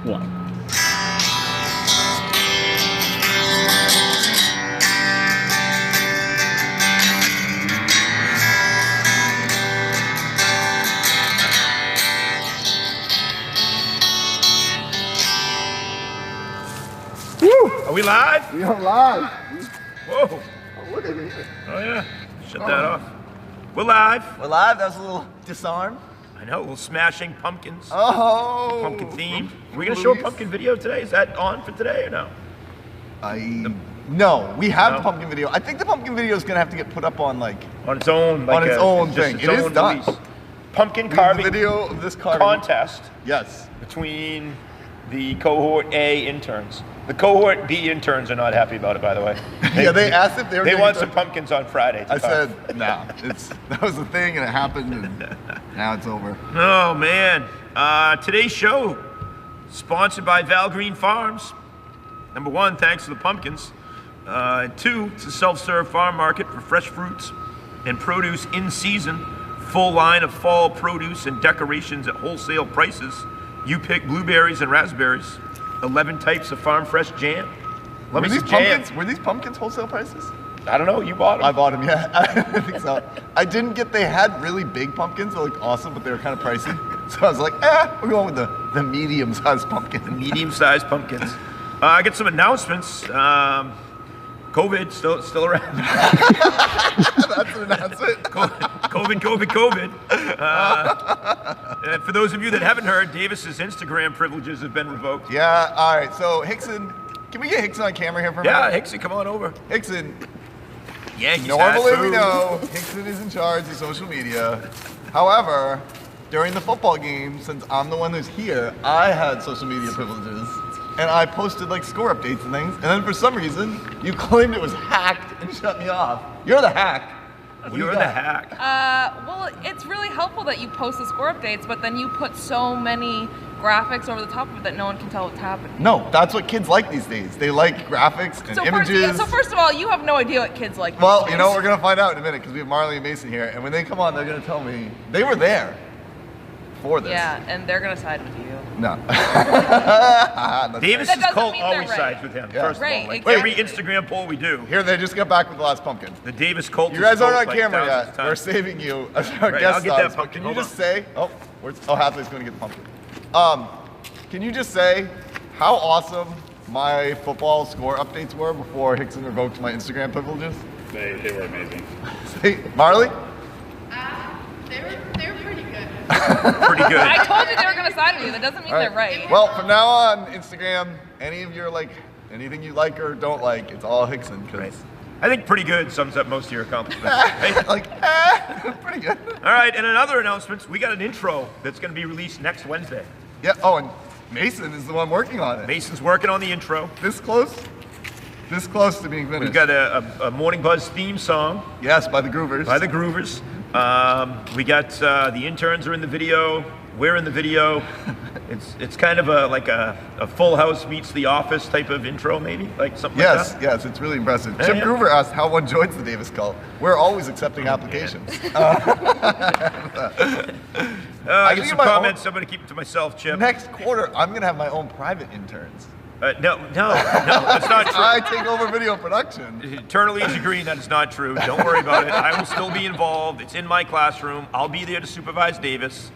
1. Are we live? We are live. Whoa. Oh, look at me. Oh yeah. Shut that off. We're live. We're live. That was a little disarm. I know. We're smashing pumpkins. Oh. Pumpkin theme. We're gonna show a pumpkin video today. Is that on for today or no? No, we have No? the pumpkin video. I think the pumpkin video is gonna have to get put up on like On its own. Like On its own just thing. its It is own done. release. Pumpkin the carving video of this carving contest Yes. between the cohort A interns. The cohort B interns are not happy about it, by the way. Yeah, they asked if they were. They gonna want do some it. pumpkins on Friday. to I carve. said, nah. That was the thing, and it happened, and now it's over. Oh man. Today's show sponsored by Val Green Farms. Number 1, thanks to the pumpkins. 2, it's a self-serve farm market for fresh fruits and produce in season. Full line of fall produce and decorations at wholesale prices. You pick blueberries and raspberries. 11 types of farm fresh jam. Love me some jam. Were these pumpkins wholesale prices? I don't know. You bought them. I bought them, yeah. I think so. I didn't get, they had really big pumpkins that looked awesome, but they were kind of pricey. So I was like, we're going with the medium-sized pumpkin. Medium-sized pumpkins. I get some announcements. COVID still around. That's an announcement. COVID. And for those of you that haven't heard, Davis's Instagram privileges have been revoked. Yeah, all right. So Hickson, can we get Hickson on camera here for a minute? Yeah, Hicksy, come on over. Hickson, Yankees normally hat, we food. know Hickson is in charge of social media. However, during the football game, since I'm the one who's here, I had social media privileges. And I posted like score updates and things. And then for some reason, you claimed it was hacked and shut me off. You're the hack. What do you You're the got? hack. Well, it's really helpful that you post the score updates, but then you put so many graphics over the top of it that no one can tell what's happening. No, that's what kids like these days. They like graphics and images. So first of all, you have no idea what kids like. Well, these you know, days. we're going to find out in a minute because we have Marley and Mason here. And when they come on, they're going to tell me they were there for this. Yeah, and they're gonna side with you. No. That's Davis's That doesn't cult mean they're always right. sides with him, Yeah. first Right, of all. Like exactly. every Instagram poll we do, Here, they just got back with the last pumpkin. the Davis cult You is guys aren't voted on like camera thousands yet. of times. We're saving you as our Right, guest I'll get that stars. But pumpkin. can you Hold just on. say, Hathaway's going to get the pumpkin. Can you just say how awesome my football score updates were before Hickson revoked my Instagram privileges? They were amazing. Say, Marley? They were pretty good. Pretty good. I told you they were gonna side with you. That doesn't mean All they're right. Well, from now on, Instagram, any of your anything you like or don't like, it's all Hickson. Right. Cause I think pretty good sums up most of your accomplishments. Right? pretty good. All right, and in other announcements, we got an intro that's going to be released next Wednesday. Yeah. Oh, and Mason is the one working on it. Mason's working on the intro. This close to being finished. We've got a Morning Buzz theme song Yes, by the Groovers. by the Groovers. We got the interns are in the video. We're in the video. It's kind of like a Full House meets The Office type of intro, maybe, like something Yes, like that. yes, it's really impressive. Yeah, Chip yeah. Groover asked how one joins the Davis cult. We're always accepting applications. I get think some my comments. I'm going to keep it to myself, Chip. Next quarter, I'm gonna have my own private interns. No, that's not true. I take over video production. Eternally is agreeing that is not true. Don't worry about it. I will still be involved. It's in my classroom. I'll be there to supervise Davis.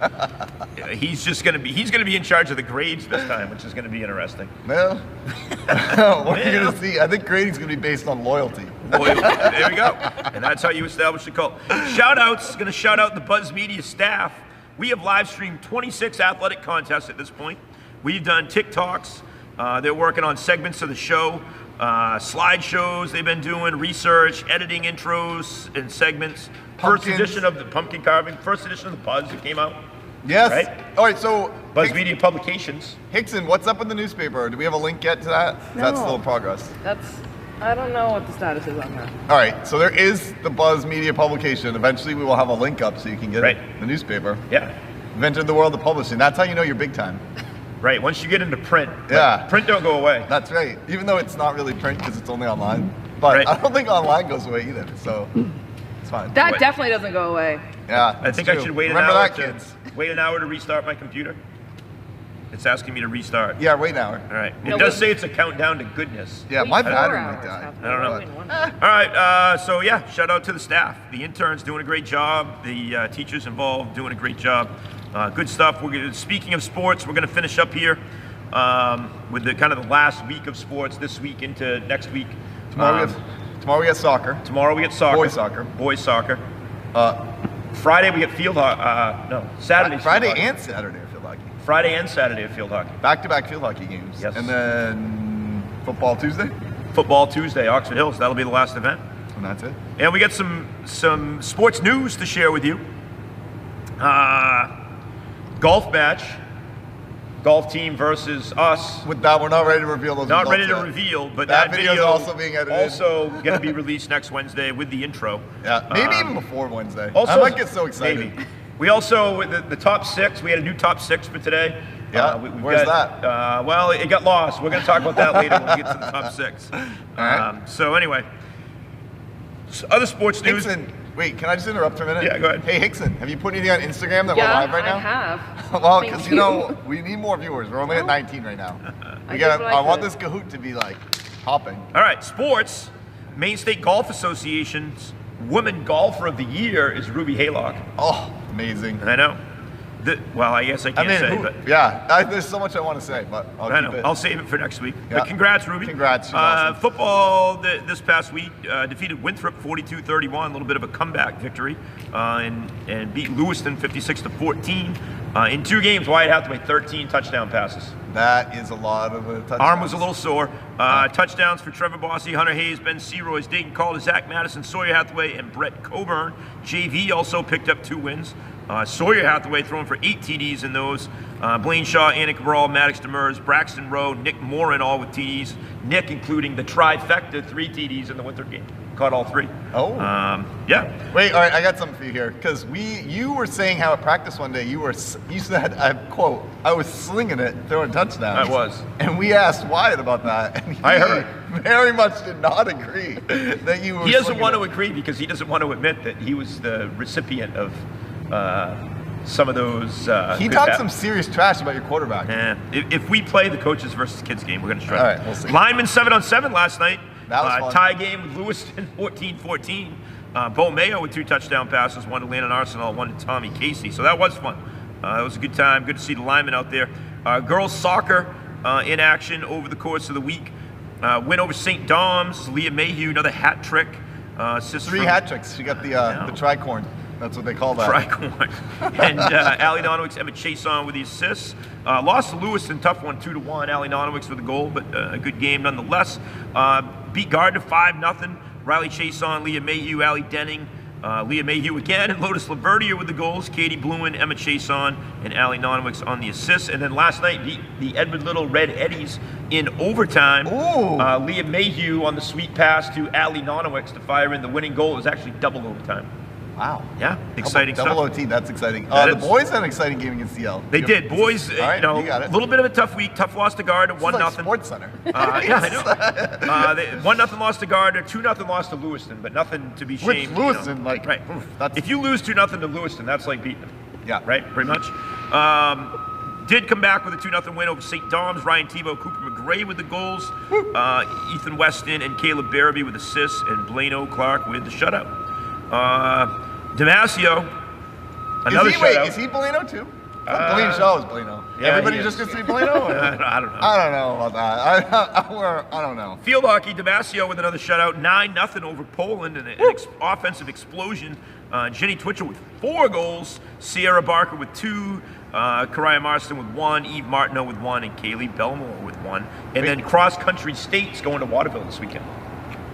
He's going to be in charge of the grades this time, which is going to be interesting. Well, what are you gonna see? I think grading's gonna be based on loyalty. Boy, there we go. And that's how you establish a cult. Shout outs. Going to shout out the Buzz Media staff. We have live streamed 26 athletic contests at this point. We've done TikToks. They're working on segments of the show, slideshows they've been doing, research, editing intros and segments. First Pumpkins. edition of the pumpkin carving, first edition of the Buzz that came out. Yes. Right? All right. So Buzz Media Publications. Hickson, what's up in the newspaper? Do we have a link yet to that? That's No. still in progress. I don't know what the status is on that. All right. So there is the Buzz Media publication. Eventually, we will have a link up so you can get Right. the newspaper. Yeah. You've entered the world of publishing. That's how you know you're big time. Right. Once you get into print, Yeah. print don't go away. That's right. Even though it's not really print because it's only online. But Right. I don't think online goes away either. So it's fine. That Wait. definitely doesn't go away. Yeah. I think I should wait Remember an hour that, to kids. wait an hour to restart my computer. It's asking me to restart. Yeah, wait an hour. All right. It No, does wait. say it's a countdown to goodness. Yeah, Wait, my 4 battery hours might die. happened. I don't know. Wait, 1 hour. All right. So yeah, shout out to the staff, the interns doing a great job, the teachers involved doing a great job. Good stuff. Speaking of sports, we're going to finish up here with the kind of the last week of sports this week into next week. Tomorrow we get soccer. Tomorrow we get soccer. Boys soccer. Boys soccer. Uh, Friday we get field hockey. No, Saturday. Friday and Saturday are field hockey. Friday and Saturday of field hockey. Back-to-back field hockey games. Yes. And then football Tuesday. Football Tuesday, Oxford Hills. That'll be the last event. And that's it. And we got some sports news to share with you. Golf match. Golf team versus us. With that, we're not ready to reveal those Not results ready to yet. reveal, but That that video is video also being edited. Also going to be released next Wednesday with the intro. Yeah, maybe even before Wednesday. Also, I might get so excited. Maybe. We also, with the top 6, we had a new top 6 for today. Yeah, We've where's got, that? Well, it got lost. We're going to talk about that later when we get to the top 6. right. So anyway, other sports news. Hickson, wait, can I just interrupt for a minute? Yeah, go ahead. Hey, Hickson, have you put anything on Instagram that Yeah, we're live right now? I have. Well, Thank because you know, we need more viewers. We're only at 19 right now. I did what I I want could. this Kahoot to be like hopping. All right, sports. Maine State Golf Association's Women Golfer of the Year is Ruby Haylock. Oh, amazing. I know. Well, I guess I can't say, but yeah, there's so much I want to say, but I'll I keep know. it. I'll save it for next week. Yeah. But congrats, Ruby. Congrats, she's awesome. Football this past week defeated Winthrop 42-31, a little bit of a comeback victory, and beat Lewiston 56-14. In 2 games, Wyatt Hathaway 13 touchdown passes. That is a lot of touchdowns. Arm was a little sore. Touchdowns for Trevor Bossy, Hunter Hayes, Ben Searoy's, Dayton Calder, Zach Madison, Sawyer Hathaway, and Brett Coburn. JV also picked up 2 wins. Sawyer Hathaway throwing for 8 TDs in those. Blaine Shaw, Anna Cabral, Maddox Demers, Braxton Rowe, Nick Morin all with TDs. Nick including the trifecta, 3 TDs in the Winthrop game. Caught all 3. Oh. Yeah. Wait, all right, I got something for you here. Because you were saying how at practice one day, you said, I quote, I was slinging it, throwing touchdowns. I was. And we asked Wyatt about that. And I heard. very much did not agree that you were He doesn't slinging want it. to agree because he doesn't want to admit that he was the recipient of some of those. He good talked bat- some serious trash about your quarterback. If we play the coaches versus kids game, we're going to shred. All right, we'll see. Lineman 7-on-7 last night. That was fun. Tie game with Lewiston 14-14. Bo Mayo with 2 touchdown passes, 1 to Landon Arsenal, 1 to Tommy Casey. So that was fun. It was a good time. Good to see the linemen out there. Girls soccer in action over the course of the week. Win over St. Dom's. Leah Mayhew, another hat trick. 3 hat tricks. She got the tricorn. That's what they call that. Tricorn. And Allie Nonowicz, Emma Chason with the assists. Lost to Lewiston, tough one, 2-1. Allie Nonowicz with the goal, but a good game nonetheless. Beat Gardner 5-0. Riley Chason, Leah Mayhew, Allie Denning. Leah Mayhew again, and Lotus Laverdier with the goals. Katie Bluen, Emma Chason, and Allie Nonowicz on the assists. And then last night, beat the Edward Little Red Eddies in overtime. Ooh. Leah Mayhew on the sweet pass to Allie Nonowicz to fire in the winning goal. It was actually double overtime. Wow. Yeah, exciting Double stuff. OT, that's exciting. That The is- boys had an exciting game against CL. They did. Boys, All right, you got a it. little bit of a tough week. Tough loss to Gardner, It's 1-0. like Sports Center. Yeah, I know. 1-0 loss to Gardner, 2-0 loss to Lewiston, but nothing to be Which shamed. Lewiston, like, right. oof, that's- If you lose 2-0 to Lewiston, that's like beating them. Yeah. Right, pretty much. Did come back with a 2-0 win over St. Dom's. Ryan Tebow, Cooper McGray with the goals. Ethan Weston and Caleb Barabee with assists, and Blaino Clark with the shutout. Damasio, another shutout. Is he Blano too? Blaine Shaw is Blano. yeah, Everybody he just is. gets to be Blano? I don't know. I don't know about that. I don't know. Field hockey, Damasio with another shutout, 9-0 over Poland, and an offensive explosion. Jenny Twitchell with 4 goals, Sierra Barker with 2, Karaya Marston with 1, Eve Martineau with 1, and Kaylee Belmore with 1. And then cross-country states going to Waterville this weekend.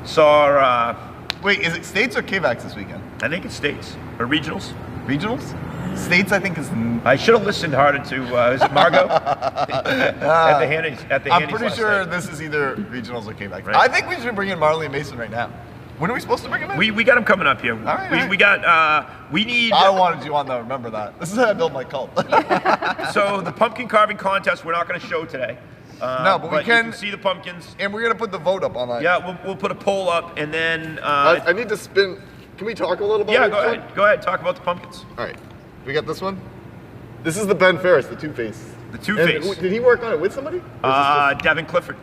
Saw, Wait, is it States or KVAX this weekend? I think it's states, or regionals. Regionals? States, I think, is. I should have listened harder to, is it Margot? at the Handies I'm last pretty sure night. this is either regionals or KVAX. Right. I think we should bring in Marley and Mason right now. When are we supposed to bring him in? We got him coming up here. right, we, all right. we got, we need... I wanted you on though, remember that. This is how I build my cult. So the pumpkin carving contest, we're not going to show today. No, but we you can- see the pumpkins. And we're going to put the vote up online. Yeah, we'll put a poll up, and then I need to spin. Can we talk a little about yeah, it? go ahead. Go ahead. Talk about the pumpkins. All right. We got this one. This is the Ben Ferris, the Two-Face. The Two-Face. Did he work on it with somebody? Or is this just- Devin Clifford.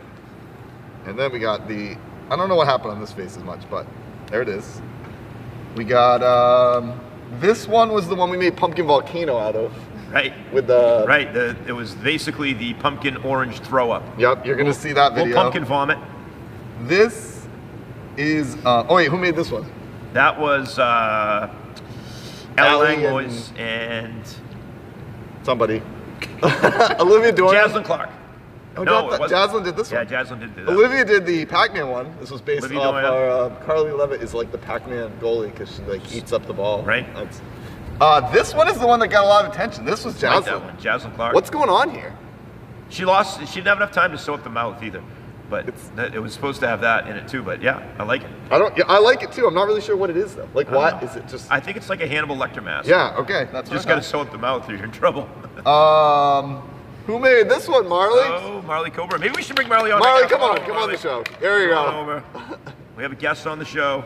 And then we got the, I don't know what happened on this face as much, but there it is. We got, this one was the one we made Pumpkin Volcano out of. Right. With the... Right. It was basically the pumpkin orange throw up. Yep, you're going to see that video. Little pumpkin vomit. This is, oh wait, who made this one? That was Al Allie Langlois and Somebody. Olivia Dorian. Jaslyn Clark. Oh, No, it wasn't. Jaslyn did this one. Yeah, Jaslyn did that. Olivia did the Pac-Man one. This was based Olivia off Dorian. our Carly Levitt is like the Pac-Man goalie because she like eats up the ball. Right. This one is the one that got a lot of attention. This was I Jaslyn. like that one, Jaslyn Clark. What's going on here? She lost. She didn't have enough time to sew up the mouth either, but it was supposed to have that in it too. But yeah, I like it. I like it too. I'm not really sure what it is though. Like I don't what know. is it? Just I think it's like a Hannibal Lecter mask. yeah. Okay, that's Just what I got to sew up the mouth, or you're in trouble. thought. Who made this one, Marley? Oh, Marley Cobra. Maybe we should bring Marley on. Marley, right now. come on the show. There you Come go. on over. We have a guest on the show.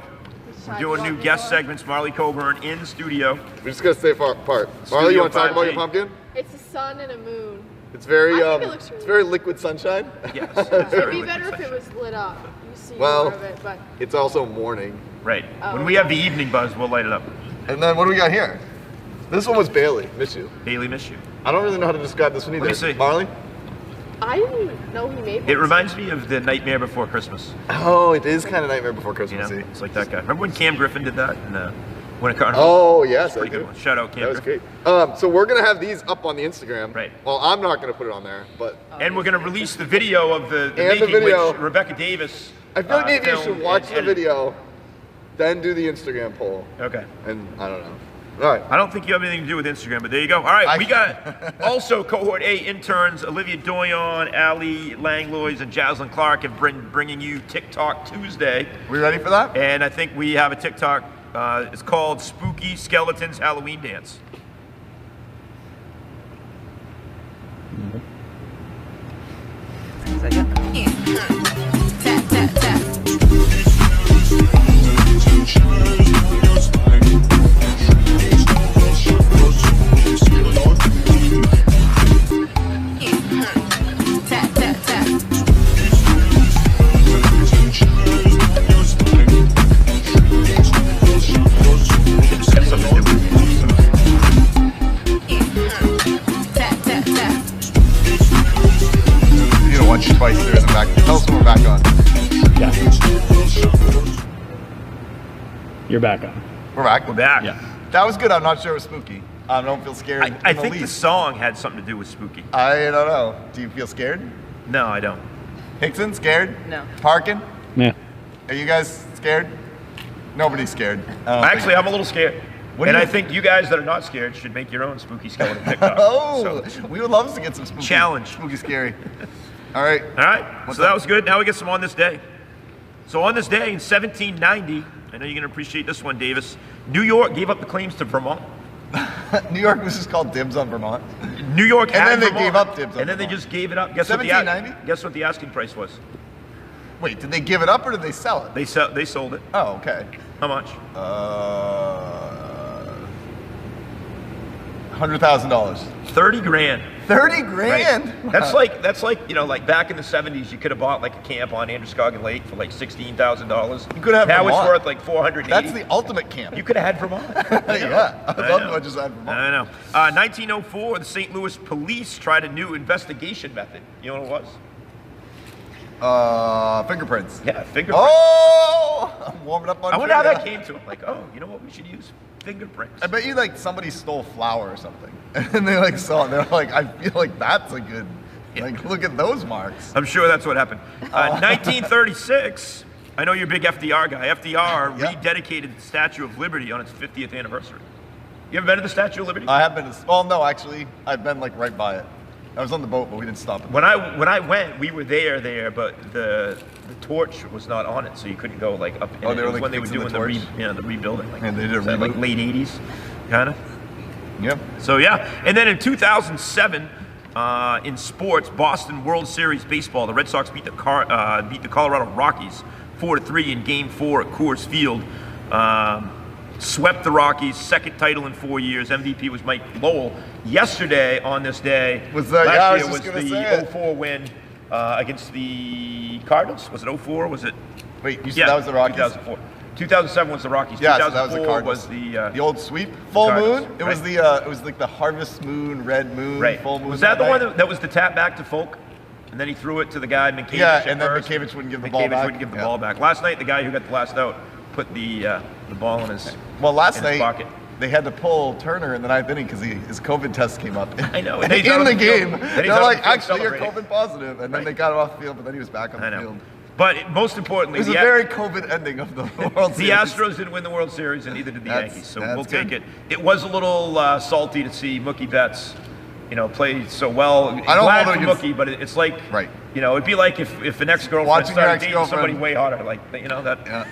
We're doing new guest segments. Marley Coburn in the studio. We're just gonna stay far apart. Marley, you want to talk about your 5G. pumpkin? It's a sun and a moon. It's very I think it looks really it's very liquid sunshine. Yes. It'd be better if it was lit up. You see Well- more of it, but It's also morning. Right. Oh, When we have the evening buzz, we'll light it up. And then what do we got here? This one was Bailey. Miss you. Haley, miss you. I don't really know how to describe this one either. me see. Marley? I didn't know he made It one. reminds me of the Nightmare Before Christmas. Oh, it is kind of Nightmare Before You know, Christmas. it's like that guy. Remember when Cam Griffin did that in Winter Carnival? Oh yes, I Pretty do. good one. Shout out Cam That was Griffin. great. So we're gonna have these up on the Instagram. Right. Well, I'm not gonna put it on there, but And we're going to release the video of the And the making, video. which Rebecca Davis. I feel like maybe you filmed should watch and the edited. video, then do the Instagram poll. Okay. And I don't know. All right. I don't think you have anything to do with Instagram, but there you go. All right, we got also cohort A interns Olivia Doyon, Ali Langlois, and Jaslyn Clark have bringing you TikTok Tuesday. We ready for that? And I think we have a TikTok. It's called Spooky Skeletons Halloween Dance. It's got something to do with You know, once or twice there isn't back. Tell us when we're back on. Yeah. You're back on. We're back. We're back. Yeah. That was good. I'm not sure it was spooky. I don't feel scared. I in the think the least. song had something to do with spooky. I don't know. Do you feel scared? No, I don't. Hickson, scared? No. Parkin? Yeah. Are you guys scared? Nobody's scared. Actually, I'm a little scared. What do And you- I think you guys that are not scared should make your own spooky skeleton TikTok. Oh, So, we would love to get some spooky. Challenge. Spooky scary. All right. all right. What's so that up? was good. Now we get some on this day. So on this day in 1790, I know you're going to appreciate this one, Davis. New York gave up the claims to Vermont. New York was just called dibs on Vermont. New York And had then they Vermont, gave up dibs on and then they Vermont. just gave it up. Guess 1790? Guess what the asking price was? Wait, did they give it up or did they sell it? They sold it. Oh, okay. How much? $100,000. 30 grand. 30 Right. grand. That's like you know, like back in the 70s, you could have bought like a camp on Androscoggin Lake for like $16,000. You could have now Vermont. it's worth like 480. That's the ultimate camp. You could have had Vermont. Yeah, I'd I love know. to just have Vermont. I know. 1904, the St. Louis police tried a new investigation method. You know what it was? Fingerprints. Yeah, fingerprints. Oh, I'm warming up on I wonder how that trivia. came to him. Like, oh, you know what? We should use fingerprints. I bet you like somebody stole flour or something, and they like saw it. They're like, I feel like that's a good. Like, look at those marks. I'm sure that's what happened. 1936. I know you're a big FDR guy. FDR Yeah. rededicated the Statue of Liberty on its 50th anniversary. You ever been to the Statue of Liberty? I have been. Well, no, actually, I've been like right by it. I was on the boat, but we didn't stop it. When I went, we were there, but the torch was not on it, so you couldn't go like up. Oh, they were, it was like, when they were fixing the doing torch? the rebuilding. Like, And they did a was that, like reboot? late '80s, kind of. Yep. So yeah, and then in 2007, in sports, Boston World Series baseball, the Red Sox beat the Colorado Rockies 4-3 in Game 4 at Coors Field. Swept the Rockies, second title in 4 years. MVP was Mike Lowell. Yesterday, on this day, Was the- yeah, I last was year was just gonna say the it. 04 win against the Cardinals. Was it 04 or was it? Wait, you said that was the Rockies? 2004. 2007 was the Rockies. Yeah, so that was the 2004 Cardinals. was the old sweep, full Cardinals, moon. It was right. it was like the harvest moon, red moon, right. full moon. Was that the night. one that was the tap back to Folk? And then he threw it to the guy, Minkiewicz. Yeah, at and then first. Minkiewicz wouldn't give the ball Minkiewicz back. wouldn't give the Yeah. ball back. Last night, the guy who got the last out put the ball in his Well, last in his night pocket. they had to pull Turner in the ninth inning because his COVID test came up. I know. In And then he's out on the the field. game, Then he's they're out on like, the field actually, you're celebrating. COVID positive, and then Right. they got him off the field, but then he was back on I the know. field. But most importantly, It was a the, very COVID ending of the World the Series. Astros didn't win the World Series, and neither did the That's- Yankees. So that's we'll take good. it. It was a little salty to see Mookie Betts, play so well. I don't Glad hold for it against- Mookie, but it's like, Right. It'd be like if an ex-girlfriend Watching your started dating ex-girlfriend. somebody way hotter, like that. Yeah.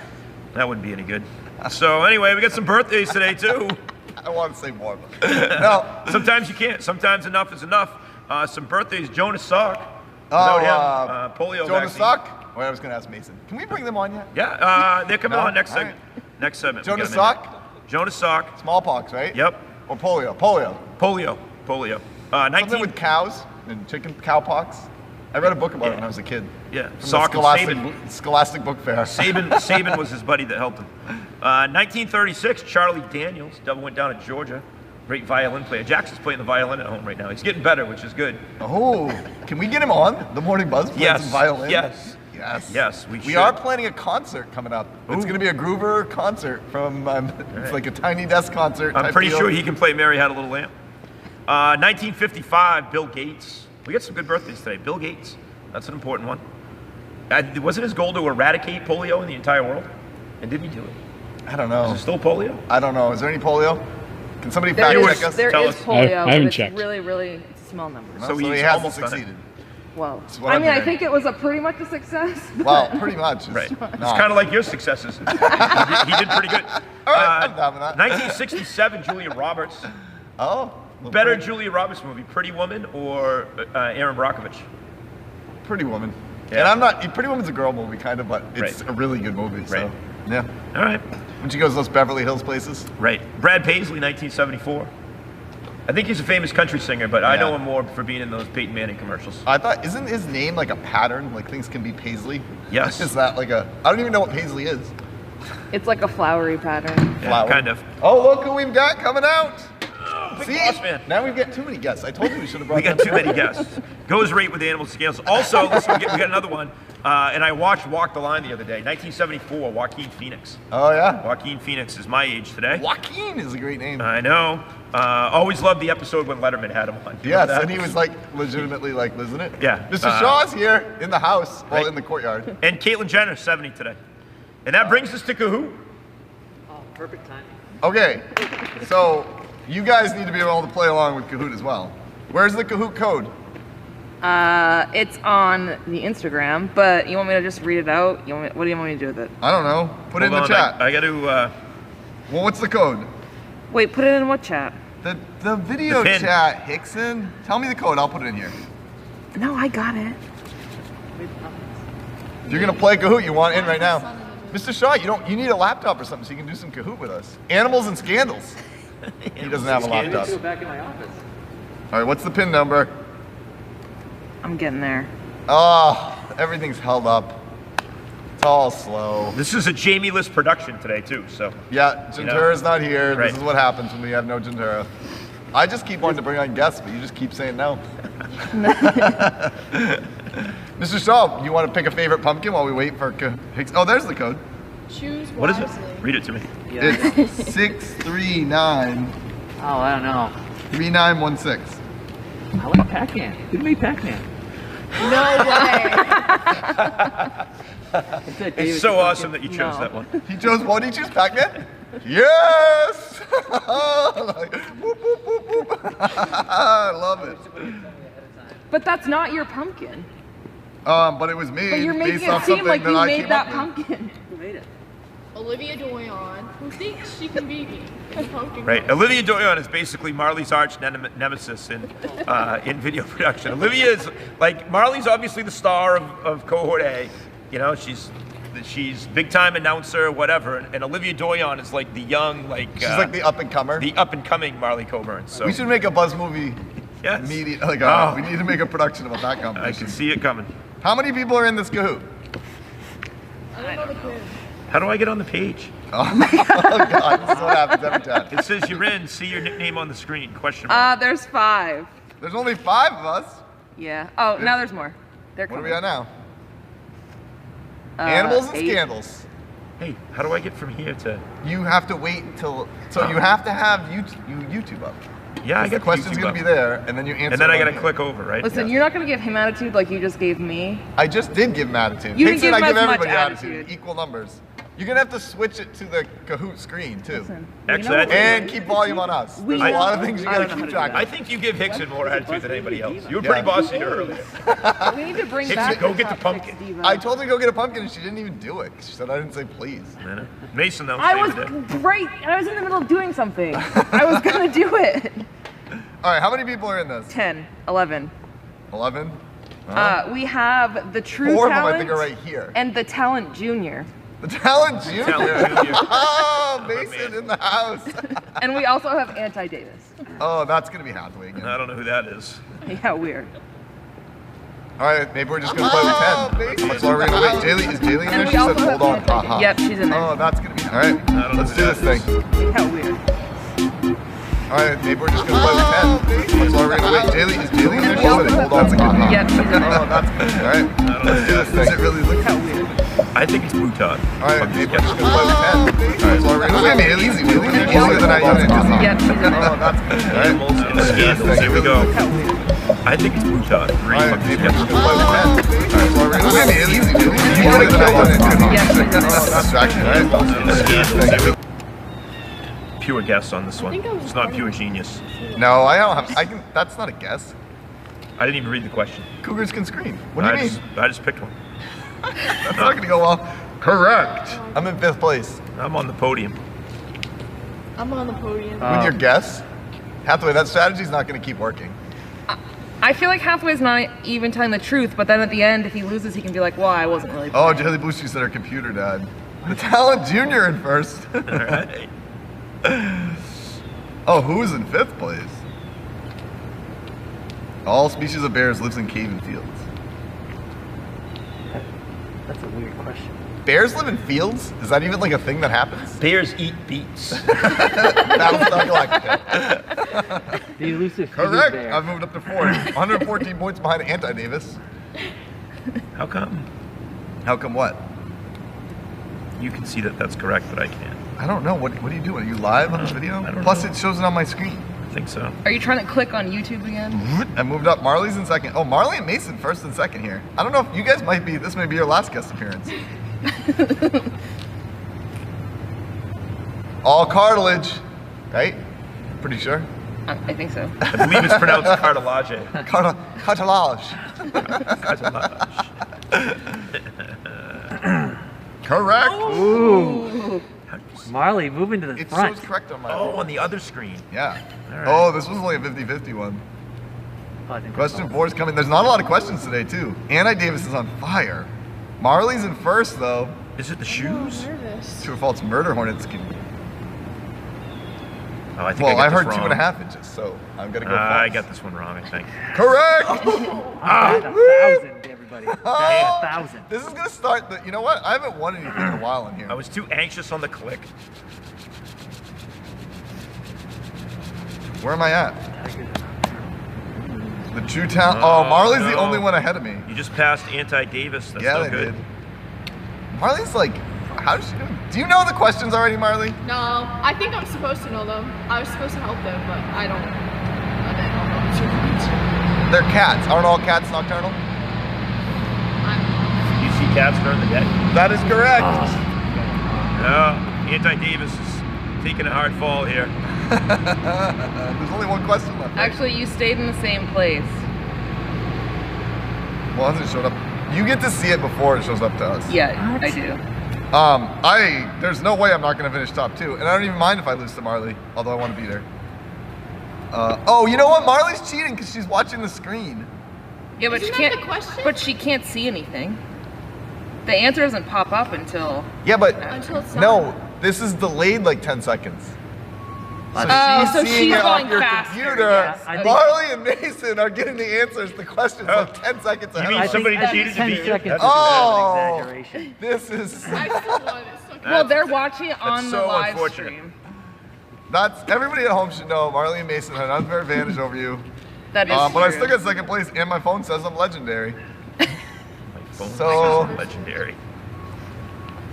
That wouldn't be any good. So anyway, we got some birthdays today too. I want to say more, but no. Sometimes you can't. Sometimes enough is enough. Some birthdays. Jonas Salk. Oh, Without him, polio Jonas vaccine. Salk? Wait, I was going to ask Mason. Can we bring them on yet? Yeah, they're coming No? on next All segment. Next segment. we Jonas get 'em in Salk? there. Jonas Salk. Smallpox, right? Yep. Or polio. Polio. Polio. Something 19. with cows and chicken cowpox. I read a book about it when I was a kid. Yeah. From the Salk and Saban. Scholastic Book Fair. Saban was his buddy that helped him. 1936. Charlie Daniels. Devil went down to Georgia. Great violin player. Jackson's playing the violin at home right now. He's getting better, which is good. Oh, can we get him on the Morning Buzz? Play Yes. some violin? Yes. Yes. Yes, we We should. are planning a concert coming up. It's Ooh. going to be a Groover concert from. It's right. like a tiny desk concert. I'm type pretty deal. sure he can play Mary Had a Little Lamb. 1955, Bill Gates. We got some good birthdays today. Bill Gates. That's an important one. Wasn't his goal to eradicate polio in the entire world? And did he do it? I don't Is know. there still polio? I don't know. Is there any polio? Can somebody There fact is, check us? there Tell is us. polio, I but haven't it's checked. really small numbers. No, So he he's hasn't almost done it. succeeded. Well, That's what I I'm mean, I hearing. think it was a pretty much a success. Well, pretty much. Right. It's not. kind of like your successes. he did pretty good. All right, I'm down with that. 1967, Julia Roberts. Oh. well, Better pretty, Julia Roberts movie, Pretty Woman or Aaron Brockovich? Pretty Woman. Yeah. And I'm not. Pretty Woman's a girl movie, kind of, but it's Right. a really good movie. So, Right. yeah. All right. When she goes to those Beverly Hills places. Right. Brad Paisley, 1974. I think he's a famous country singer, but I Yeah. know him more for being in those Peyton Manning commercials. I thought, isn't his name like a pattern? Like things can be Paisley? Yes. Is that like a, I don't even know what Paisley is. It's like a flowery pattern. Yeah, Flower. kind of. Oh, look who we've got coming out. Big See? boss man. Now we've got too many guests. I told you we should have brought We got them too many earlier. guests. Goes right with the animal scales. Also, listen, we got another one. And I watched Walk the Line the other day. 1974, Joaquin Phoenix. Oh, yeah. Joaquin Phoenix is my age today. Joaquin is a great name. I know. Always loved the episode when Letterman had him on. You know Yes, that? and he was like legitimately like, isn't it? Yeah. Mr. Shaw's here in the house, well, Right. in the courtyard. And Caitlyn Jenner, 70 today. And that brings us to Kahoot. Perfect timing. Okay, so you guys need to be able to play along with Kahoot as well. Where's the Kahoot code? It's on the Instagram, but you want me to just read it out? What do you want me to do with it? I don't know. Put it in Hold the on, chat. I got to. Well, what's the code? Wait, put it in what chat? The video The pin. chat, Hickson. Tell me the code. I'll put it in here. No, I got it. If you're gonna play Kahoot, you want in right now. Mr. Shaw, you need a laptop or something so you can do some Kahoot with us. Animals and scandals. He doesn't have a I need laptop. to go back in my office. All right, what's the pin number? I'm getting there. Oh, everything's held up. It's all slow. This is a Jamie List production today, too. So Yeah, You know? Gentura's not here. Right. This is what happens when we have no Gentura. I just keep wanting to bring on guests, but you just keep saying no. Mr. Shaw, you want to pick a favorite pumpkin while we wait for Hicks? Oh, there's the code. Choose what is it? wisely. Read it to me. Yeah. It's 6393916. Oh, I don't know. I like Pac-Man. Give me Pac-Man. No way. It's so awesome that you chose No. that one. He chose what? Did he choose Pac-Man? Yes! Like, whoop, whoop, whoop, whoop. I love it. But that's not your pumpkin. But it was made But you're making based it off seem something like that you I made came that up with. pumpkin. Who made it? Olivia Doyon, who thinks she can beat me in pumpkin. Right. costume. Olivia Doyon is basically Marley's arch nemesis in video production. Olivia is like Marley's obviously the star of cohort A. You know, she's that she's big time announcer, whatever, and Olivia Doyon is like the young, like She's like the up and comer. the up and coming Marley Coburn. So We should make a Buzz movie. yes, Media, like Oh. we need to make a production about that I competition. can see it coming. How many people are in this Kahoot? I don't know the quiz. How do I get on the page? Oh God, this is what happens every time. It says you're in. See your nickname on the screen. Question mark. There's 5. There's only 5 of us. Yeah. Oh, now there's more. They're What are coming. we at now? Animals and 8. scandals. Hey, how do I get from here to? You have to wait until. So you have to have YouTube up. Yeah, I The got question's YouTube gonna up. be there, and then you answer. And then I on gotta here. click over, right? Listen, Yeah. you're not gonna give him attitude like you just gave me. I just did give him attitude. You Pink didn't said give I him give as much everybody attitude. equal numbers. You're gonna have to switch it to the Kahoot screen too, Listen, Actually, we I know- think- and keep volume on us. We There's a know- lot of things you I gotta don't know how keep to track do I of. think you give Hickson more attitude than anybody else. You were Yeah. pretty bossy earlier. we need to bring Hickson, back go the get the top pumpkin. 6 diva. I told her to go get a pumpkin, and she didn't even do it. She said I didn't say please. Mason, though, I save was the day. great. I was in the middle of doing something. I was gonna do it. All right, how many people are in this? 10, 11. 11. We have the true 4 of them talent I think are right here. and the talent junior. The talent junior. Talent Junior. Oh, Mason man. in the house. And we also have Anti-Davis. Oh, that's gonna be Hathaway again. I don't know who that is. Yeah, weird. All right, maybe we're just gonna play with 10. How much longer are we gonna wait? Jaylee, is Jaylee in And there? we She said also hold have on. Anti-Davis. Haha. Yep, she's in there. Oh, that's gonna be all right. don't know Let's who do that this thing. Yeah, weird. All right, maybe we're just gonna play with 10. How much longer are we gonna wait? Jaylee, is Jaylee in there? She We also said have hold on. Anti-Davis. Haha. Yep, she's in there. Oh, that's good. All right, let's do this. Does it really look? Yeah, weird. I think it's Bhutan. All right, maybe we're just gonna play with 10. All right, so we're gonna wait. It's easy. We're easier than I anticipated. Yep, she's in there. Oh, that's good. All right. Animals and scandals. Here we go. I think it's Bhutan. Three All right, fucking maybe we're just scandals. gonna play with 10. All right, so we're gonna wait. It's easy. We're easier than I anticipated. Yep, she's in there. Oh, distraction. All right. Scandals. Here we go. Pure guess on this one. think I was It's not part pure of it. genius. No, I don't have. I can. That's not a guess. I didn't even read the question. Cougars can scream. What do you mean? I just picked one. That's not gonna go well. Correct. I'm in 5th place. I'm on the podium. I'm on the podium. With your guess, Hathaway, that strategy's not gonna keep working. I feel like Hathaway's not even telling the truth, but then at the end, if he loses, he can be like, well, I wasn't really Oh, playing. Jelly Booster said her computer died. The talent junior in 1st. All right. Oh, who's in 5th place? All species of bears lives in cave and fields. That's a weird question. Bears live in fields? Is that even like a thing that happens? Bears eat beets. Battlestar Galactica. The elusive Correct. bear. I've moved up to 4. 114 points behind Anti-Davis. How come? How come what? You can see that that's correct, but I can't. I don't know. What are you doing? Are you live on the video? I don't Plus, know. it shows it on my screen. I think so. Are you trying to click on YouTube again? I moved up. Marley's in 2nd. Oh, Marley and Mason 1st and 2nd here. I don't know if you guys might be. This may be your last guest appearance. All cartilage, right? Pretty sure. I think so. I believe it's pronounced cartilage. Cartilage. Correct. Ooh. Marley, moving to the It front. shows correct on my. Oh, on the other screen. Yeah. All right. Oh, this was only a 50-50 one. Oh, I think Question 4 is coming. There's not a lot of questions today, too. Anti-Davis is on fire. Marley's in 1st, though. Is it the I'm shoes? nervous. True or false? Murder hornets can. Oh, I think Well, I I've got heard this 2.5 inches, so I'm gonna go. I false. got this one wrong, I think. Correct. Got 1,000, everybody. Oh, 1,000. This is gonna start. You know what? I haven't won anything in a while in here. I was too anxious on the click. Where am I at? The true talent. Oh, Marley's the no. only one ahead of me. You just passed Anti-Davis. That's Yeah, no they good. did. Marley's like, how does she know? Do you know the questions already, Marley? No, I think I'm supposed to know them. I was supposed to help them, but I don't. I didn't help them too much. They're cats. Aren't all cats nocturnal? You see cats during the day? That is correct. No. Anti-Davis is taking a hard fall here. There's only one question left. right? Actually, you stayed in the same place. Well, hasn't it showed up? You get to see it before it shows up to us. Yeah, I do. There's no way I'm not gonna finish top 2, and I don't even mind if I lose to Marley, although I want to beat her. Oh, you know what? Marley's cheating because she's watching the screen. Yeah, but Isn't she that can't. the question? But she can't see anything. The answer doesn't pop up until. Yeah, but Until it's no, this is delayed like 10 seconds. So so seeing she's it off going your faster, computer. yes. I think- Marley and Mason are getting the answers to questions like 10 seconds You ahead. mean of us. somebody I think cheated to 10 beat you? seconds That's is Oh. an exaggeration. This is I still won. It's so Well, they're watching it on the so live unfortunate. stream. that's everybody at home should know. Marley and Mason had an unfair advantage over you. That is But I true. still got second place, and my phone says I'm legendary. Boom. So- Legendary.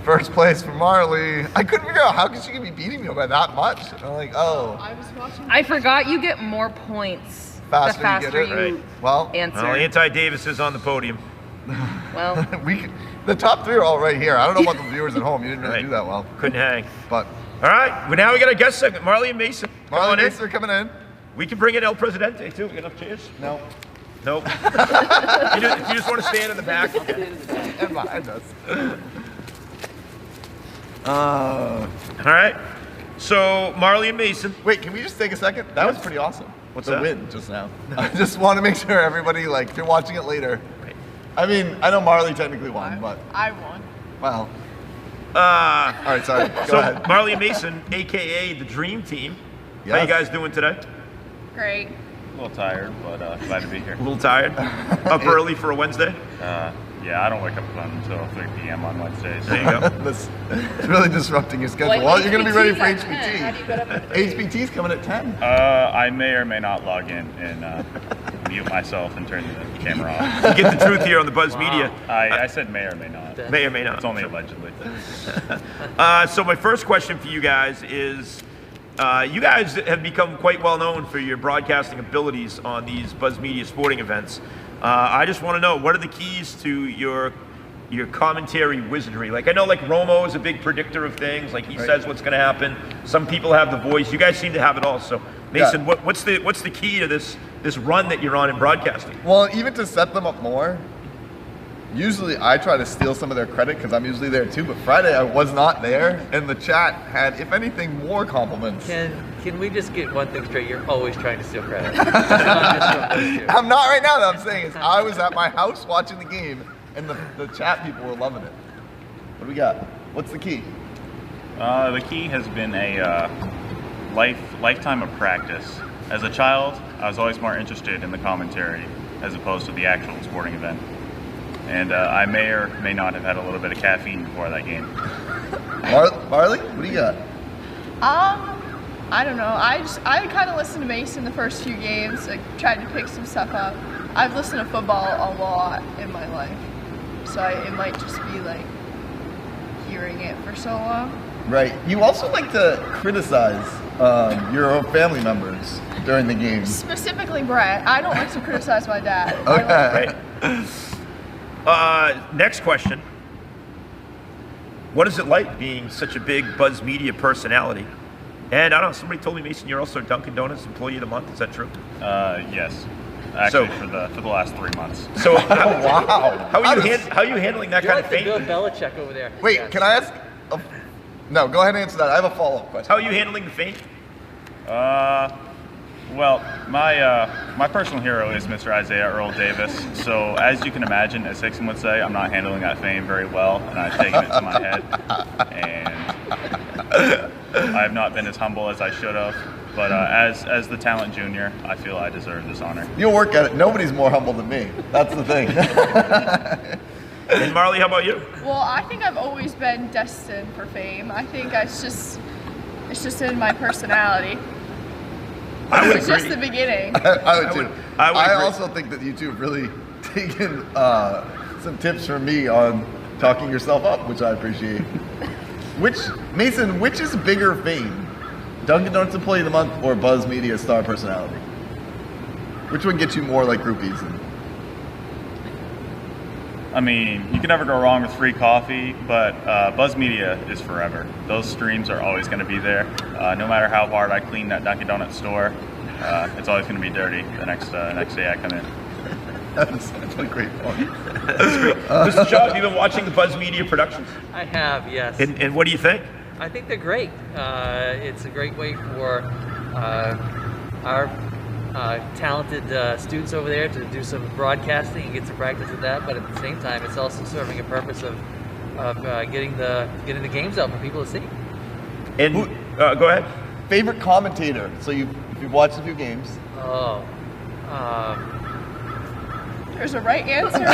First place for Marley. I couldn't figure out how she could be beating me by that much. I'm like, oh, I was watching. I forgot you get more points Faster the you get faster it, you right. well, answer. Well, Anti-Davis is on the podium. Well, the top three are all right here. I don't know about the viewers at home. You didn't really Right. do that well, Couldn't hang. but All right, well, now we got a guest segment. Marley and Mason. Come Marley on and in. Mason are coming in. We can bring in El Presidente too. We got enough chairs? No, Nope. you just want to stand in the back? Okay. and behind us. All right. So Marley and Mason. Wait, can we just take a second? That was pretty awesome. What's the that? win just now. I just want to make sure everybody, like, if you're watching it later. Right. I mean, I know Marley technically won, but I won. well. All right, sorry. Go So ahead. Marley and Mason, aka the Dream Team. How you Yes. guys doing today? Great. A little tired, but glad to be here. A little tired. Up early for a Wednesday. Yeah, I don't wake up until 3 p.m. on Wednesdays. There you go. This it's really disrupting your schedule. Like well, you're going to be ready for HPT's at 10. How do you get up HPT. at 3? HPT's coming at 10. I may or may not log in and mute myself and turn the camera off. You get the truth here on the Buzz Media. I said may or may not. May or may not. It's only allegedly. So my first question for you guys is, you guys have become quite well known for your broadcasting abilities on these Buzz Media sporting events. I just want to know, what are the keys to your commentary wizardry? Like, I know like Romo is a big predictor of things. Like he says what's going to happen. Some people have the voice. You guys seem to have it all. So Mason, Yeah. what's the key to this run that you're on in broadcasting? Well, even to set them up more, usually I try to steal some of their credit because I'm usually there too. But Friday I was not there, and the chat had, if anything, more compliments. Can we just get one thing straight? You're always trying to steal credit. It's not just from those two. I'm not right now. That I'm saying is I was at my house watching the game, and the chat people were loving it. What do we got? What's the key? The key has been a lifetime of practice. As a child, I was always more interested in the commentary as opposed to the actual sporting event. And I may or may not have had a little bit of caffeine before that game. Marley, what do you got? I don't know. I kind of listened to Mason the first few games. I tried to pick some stuff up. I've listened to football a lot in my life, so it might just be like hearing it for so long. Right. You also like to criticize your own family members during the game. Specifically Brett. I don't like to criticize my dad. Okay. Next question. What is it like being such a big Buzz Media personality? And I don't know, somebody told me, Mason, you're also Dunkin' Donuts Employee of the Month. Is that true? Yes. Actually, So- for the last 3 months. So Wow. how are you handling that You're kind like of the fame? Bill Belichick over there. Wait, Yes. can I ask? No, go ahead and answer that. I have a follow-up question. How are you handling the fame? Well, my personal hero is Mr. Isaiah Earl Davis. So as you can imagine, as Hickson would say, I'm not handling that fame very well, and I've taken it to my head. And I have not been as humble as I should have. But as the talent junior, I feel I deserve this honor. You'll work at it. Nobody's more humble than me. That's the thing. And Marley, how about you? Well, I think I've always been destined for fame. I think it's just in my personality. I would It's just agree. the beginning. I would too. I would agree. also think that you two have really taken some tips from me on talking yourself up, which I appreciate. Mason, which is bigger fame? Dunkin' Donuts Employee of the Month or Buzz Media Star Personality? Which one gets you more like groupies? I mean, you can never go wrong with free coffee, but Buzz Media is forever. Those streams are always going to be there. No matter how hard I clean that Dunkin' Donuts store, it's always going to be dirty the next day I come in. That's a great point. Mr. Shaw, have you been watching the Buzz Media productions? I have, yes. And what do you think? I think they're great. It's a great way for our talented students over there to do some broadcasting and get some practice with that, but at the same time it's also serving a purpose of getting the games out for people to see. And go ahead. Favorite commentator? So if you've watched a few games. Oh. There's a right answer.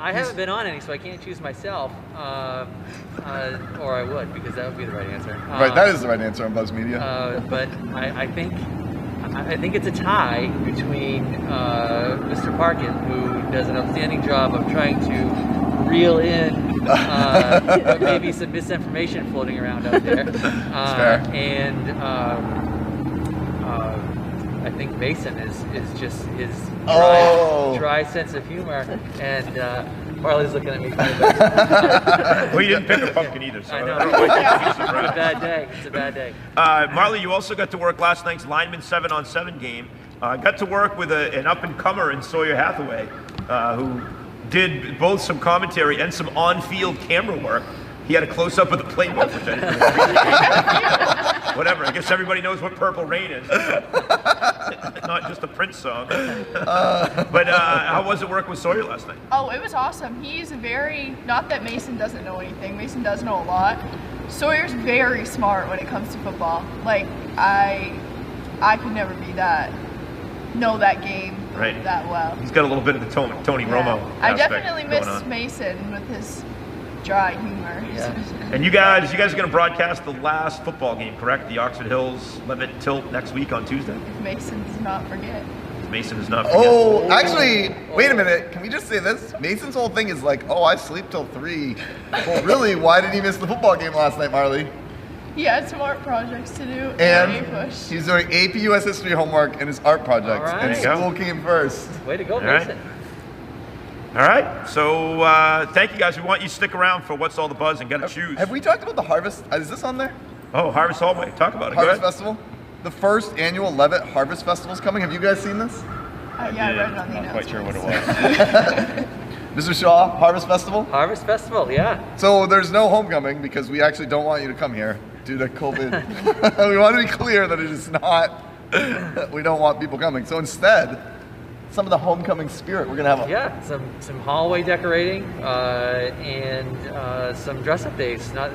I haven't been on any, so I can't choose myself. Or I would, because that would be the right answer. Right, that is the right answer on Buzz Media. But I think it's a tie between Mr. Parkin, who does an outstanding job of trying to reel in maybe some misinformation floating around out there, and I think Mason is just his dry sense of humor, and Marley's looking at me kind of Well, you didn't pick a pumpkin either, so I I know. don't know why you It's a bad day. It's a bad day. Marley, you also got to work last night's Lineman 7-on-7 game. Got to work with an up-and-comer in Sawyer Hathaway, who did both some commentary and some on-field camera work. He had a close-up of the playbook, which I didn't really appreciate. Whatever, I guess everybody knows what Purple Rain is. Not just a Prince song. But how was it working with Sawyer last night? Oh, it was awesome. He's not that Mason doesn't know anything. Mason does know a lot. Sawyer's very smart when it comes to football. Like, I could never be know that game that well. He's got a little bit of the Tony Romo I aspect definitely going miss on. Mason with his dry humor. Yeah. And you guys are going to broadcast the last football game, correct? The Oxford Hills Levitt Tilt next week on Tuesday. If Mason does not forget. Mason does not forget. Oh, actually, wait a minute. Can we just say this? Mason's whole thing is like, I sleep till 3. Well, really, why did he miss the football game last night, Marley? He had some art projects to do And push. he's doing AP US History homework and his art projects. All right. And There you go. school came first. Way to go, All right. Mason. All right, so thank you guys. We want you to stick around for What's All the Buzz and get to choose. Have we talked about the Harvest? Is this on there? Oh, Harvest Hallway. Talk about it. Harvest Go ahead. Festival? The first annual Levitt Harvest Festival is coming. Have you guys seen this? Yeah, I read it on the Not quite sure what it announcements. was. Mr. Shaw, Harvest Festival? Harvest Festival, yeah. So there's no homecoming because we actually don't want you to come here due to COVID. We want to be clear that it is not, we don't want people coming. So instead, some of the homecoming spirit, we're going to have Yeah, some hallway decorating and some dress-up days. Not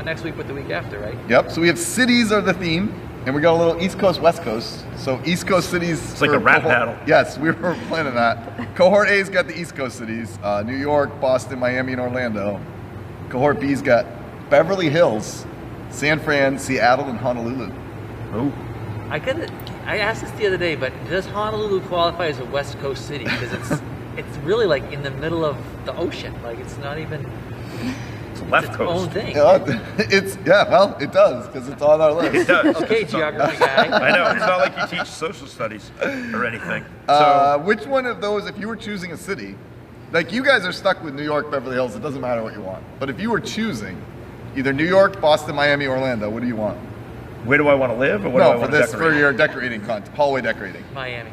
next week, but the week after, right? Yep, so we have cities are the theme, and we got a little East Coast, West Coast. So East Coast cities. It's like a rap battle. Yes, we were planning that. Cohort A's got the East Coast cities, New York, Boston, Miami, and Orlando. Cohort B's got Beverly Hills, San Fran, Seattle, and Honolulu. Oh, I asked this the other day, but does Honolulu qualify as a West Coast city? Because it's really like in the middle of the ocean. Like it's not even it's left its coast. own thing. Well, it does because it's on our list. It does. Okay, geography guy. I know. It's not like you teach social studies or anything. So, Which one of those, if you were choosing a city, like you guys are stuck with New York, Beverly Hills, it doesn't matter what you want. But if you were choosing either New York, Boston, Miami, Orlando, what do you want? where do I want to live, or what do I No, want for to this, decorate? for your decorating content, hallway decorating. Miami.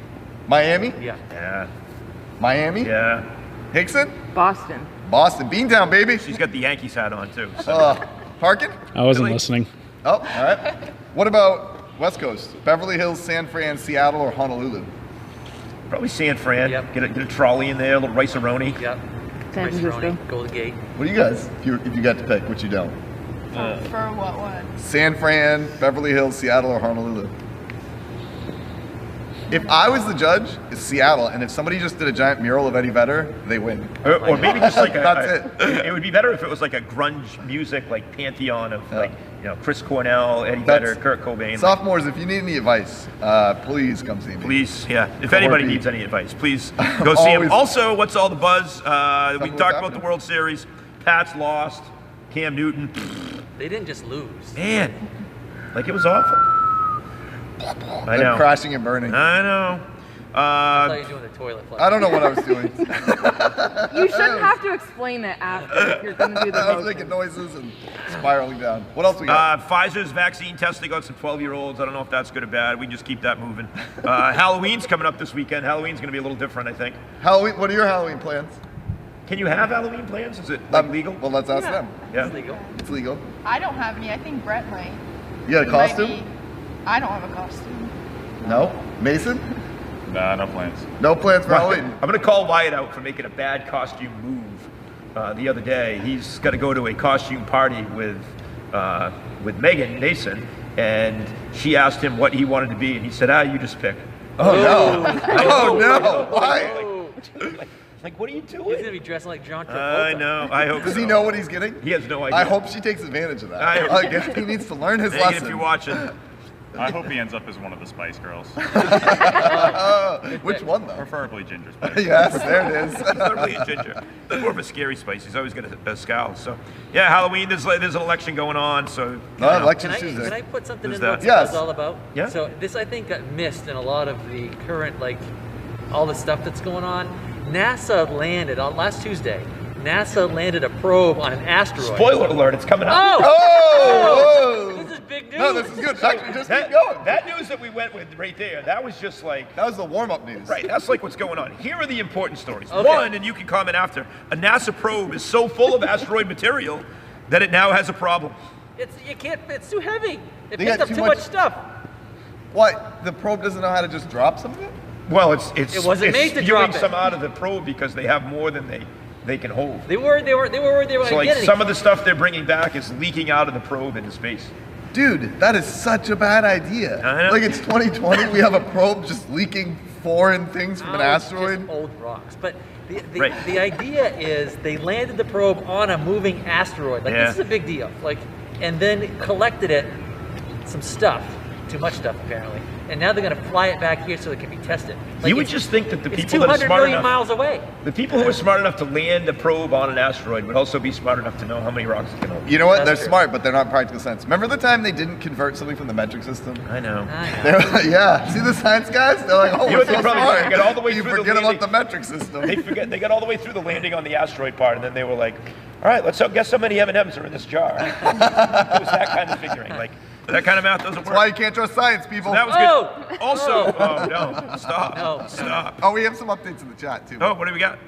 Miami? Yeah. Yeah, Miami? yeah. Hickson? Boston. Boston. Beantown, baby. She's got the Yankees hat on too. So. Harkin? I wasn't Really? listening. Oh, all right. What about West Coast? Beverly Hills, San Fran, Seattle, or Honolulu? Probably San Fran. Yep. Get a trolley in there, a little rice-a-roni. Yep. San Francisco. Rice-A-Roni, Golden Gate. What do you guys, if you got to pick, which you don't? For what one? San Fran, Beverly Hills, Seattle, or Honolulu? If I was the judge, it's Seattle, and if somebody just did a giant mural of Eddie Vedder, they win. Or maybe just like That's it would be better if it was like a grunge music, like pantheon of like Chris Cornell, Eddie Vedder, Kurt Cobain. Sophomores, if you need any advice, please come see me. Please, yeah. If Cohort anybody B. needs any advice, please go see him. Always. Also, what's all the buzz? We what's talked about happening. the World Series. Pats lost. Cam Newton, They didn't just lose. man, like it was awful. I know. Crashing and burning. I know. I thought you were doing the toilet flush. I don't know what I was doing. You shouldn't have to explain it after if you're going to do the I was motion. making noises and spiraling down. What else we got? Pfizer's vaccine testing on some 12-year-olds. I don't know if that's good or bad. We just keep that moving. Halloween's coming up this weekend. Halloween's going to be a little different, I think. Halloween. What are your Halloween plans? Can you have Halloween plans? Is it like legal? Well, let's ask them. Yeah. It's legal. It's legal. I don't have any. I think Brett might. You got a He might costume? be- I don't have a costume. No. Mason? Nah, no plans. No plans for Halloween. I'm going to call Wyatt out for making a bad costume move the other day. He's got to go to a costume party with Megan Nason, and she asked him what he wanted to be, and he said, you just pick. Oh no! Oh no! Why? Like, what are you He's doing? gonna be dressing like John Travolta. I know. I hope. Does so. he know what he's getting? He has no idea. I hope she takes advantage of that. I hope- I guess he needs to learn his Megan, lesson. if you're watching, I hope he ends up as one of the Spice Girls. Which one though? Preferably Ginger Spice. Yes, there it is. literally a ginger. He's more of a scary Spice. He's always got a scowl. So, yeah, Halloween. There's an election going on. So, Election Can I, Tuesday. can I put something Who's in that? what Yes. it's all about? Yeah. So this I think got missed in a lot of the current, like, all the stuff that's going on. NASA landed on last Tuesday. NASA landed a probe on an asteroid. spoiler alert, it's coming up. Oh! This is big news. No, this is good. Actually, just keep going. That news that we went with right there, that was just like, That was the warm-up news. right, that's like what's going on. Here are the important stories. Okay. One, and you can comment after, a NASA probe is so full of asteroid material that it now has a problem. It's too heavy. It They picks got up too too much- much stuff. What? The probe doesn't know how to just drop some of it? Well, it's It wasn't it's made to spewing drop it. some out of the probe because they have more than they can hold. They were worried they were So gonna like get any. some of the stuff they're bringing back is leaking out of the probe into space. Dude, that is such a bad idea. I know. Like it's 2020, we have a probe just leaking foreign things from an Oh, it's asteroid. just old rocks. But the Right. the idea is they landed the probe on a moving asteroid. Like Yeah. this is a big deal. Like, and then collected it, some stuff, too much stuff apparently. And now they're gonna fly it back here so it can be tested. Like, You would it's- just think that the it's people that are 200 smart million enough, miles away. the people who are smart enough to land a probe on an asteroid would also be smart enough to know how many rocks it can hold. You know what? That's They're true. smart, but they're not practical sense. Remember the time they didn't convert something from the metric system? I know. They were like, yeah. See the science guys? They're like, oh, You know we're what they so probably smart. did? They got all the way you through the forget about landing. the metric system. They got all the way through the landing on the asteroid part, and then they were like, "All right, let's guess how many M&Ms are in this jar." It was that kind of figuring, like that kind of math doesn't work. That's why you can't trust science, people. So that was Oh! good. Also, oh no, stop, No. stop. Oh, we have some updates in the chat too. Oh, what do we got?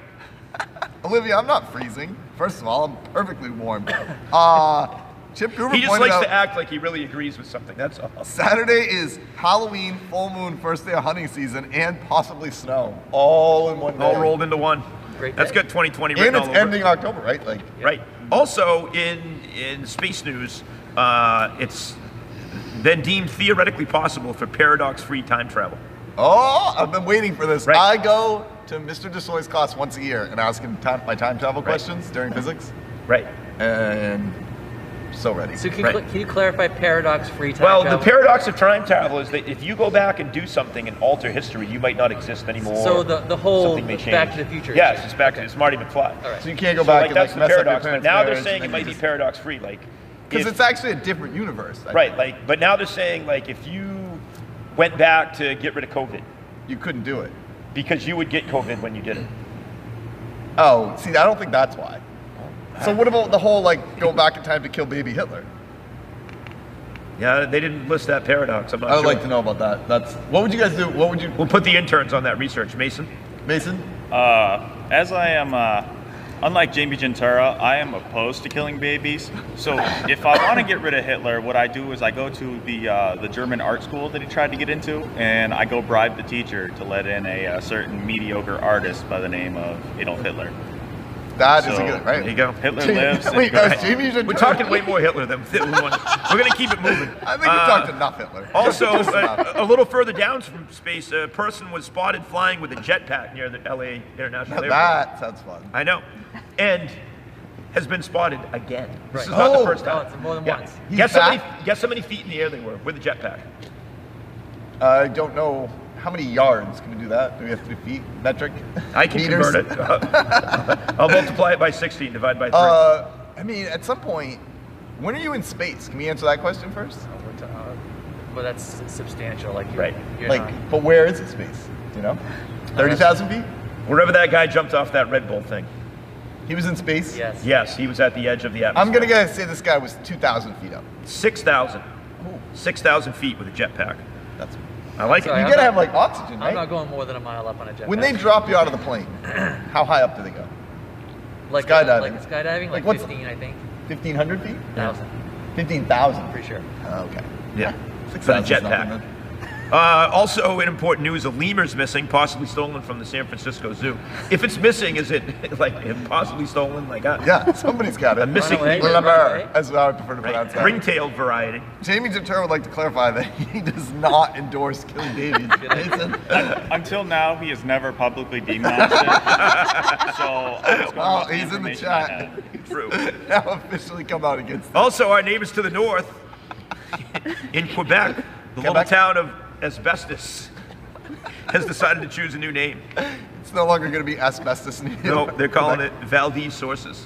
Olivia, I'm not freezing. First of all, I'm perfectly warm. Chip Cooper He just pointed likes out to act like he really agrees with something. That's all. Saturday is Halloween, full moon, first day of hunting season, and possibly snow, all in one day. All rolled into one. Great That's day. got 2020 written And it's all over. ending October, right? Like, Right. Also, in space news, it's then deemed theoretically possible for paradox-free time travel. oh, I've been waiting for this. Right. I go to Mr. Desoy's class once a year and ask him my time travel questions during physics, Right. and so ready. So can, Right. can you clarify paradox-free time Well, travel? the paradox of time travel is that if you go back and do something and alter history, you might not exist anymore. So the whole Something may change. Back to the Future Yes, issue. it's back to Okay. it's Marty McFly. All right. So you can't go So back like and that's like the mess up your paradox. But parents' now they're marriage, saying it and might then be just- paradox free, like Because if- it's actually a different universe. I right, think. like. But now they're saying like if you went back to get rid of COVID, You couldn't do it. because you would get COVID when you did it. Oh, see, I don't think that's why. So what about the whole like go back in time to kill baby Hitler? Yeah, they didn't list that paradox. I'm not I would sure. like to know about that. That's what would you guys do? What would you, We'll put the interns on that research, Mason. Mason? As I am, unlike Jamie Gentara, I am opposed to killing babies. So if I want to get rid of Hitler, what I do is I go to the German art school that he tried to get into, and I go bribe the teacher to let in a certain mediocre artist by the name of Adolf Hitler. That is So, a good, right? There you go. Hitler Jamie- lives. Wait, and- Jamie Gentara. We're talking way more Hitler than we want. We're going to keep it moving. I think we talked enough Hitler. Also, Just enough. a little further down from space, a person was spotted flying with a jetpack near the LA International Airport. That sounds fun. I know. And has been spotted again. This is Right. not Oh, the first time. no, it's more than Yeah. once. He's Guess how, many, back? guess how many feet in the air they were with a jetpack? I don't know how many yards. Can we do that? Do we have 3 feet metric? I can Meters? convert it. I'll multiply it by 60 and divide by 3. I mean, at some point, when are you in space? Can we answer that question first? But that's substantial. Like you're, Right. You're Like, not- but where is it space? Do you know? 30,000 feet? Wherever that guy jumped off that Red Bull thing. He was in space? yes. Yes, he was at the edge of the atmosphere. I'm going to say this guy was 2,000 feet up. 6,000. 6,000 feet with a jetpack. That's I like Sorry, it. You I'm gotta not- have like oxygen, I'm right? not going more than a mile up on a jetpack. When they drop you out of the plane, how high up do they go? like skydiving. like skydiving, like what's- 15, I think. 1,500 feet? 1,000, 15,000. pretty sure. Oh, okay. Yeah. 6,000 For the is nothing jetpack. then. Also, in important news, a lemur's missing, possibly stolen from the San Francisco Zoo. If it's missing, is it like possibly stolen? Like yeah, somebody's got it. A missing Run away. lemur, as I would prefer to pronounce that. ring-tailed variety. Jamie Turturro would like to clarify that he does not endorse killing babies. Mason? Until now, he has never publicly demonized it. So I was going Well, with the he's in the information I chat. had. True. Now officially come out against it. Also, our neighbors to the north, in Quebec, the little Quebec? town of Asbestos has decided to choose a new name. It's no longer going to be asbestos. No, they're calling it Valdez Sources.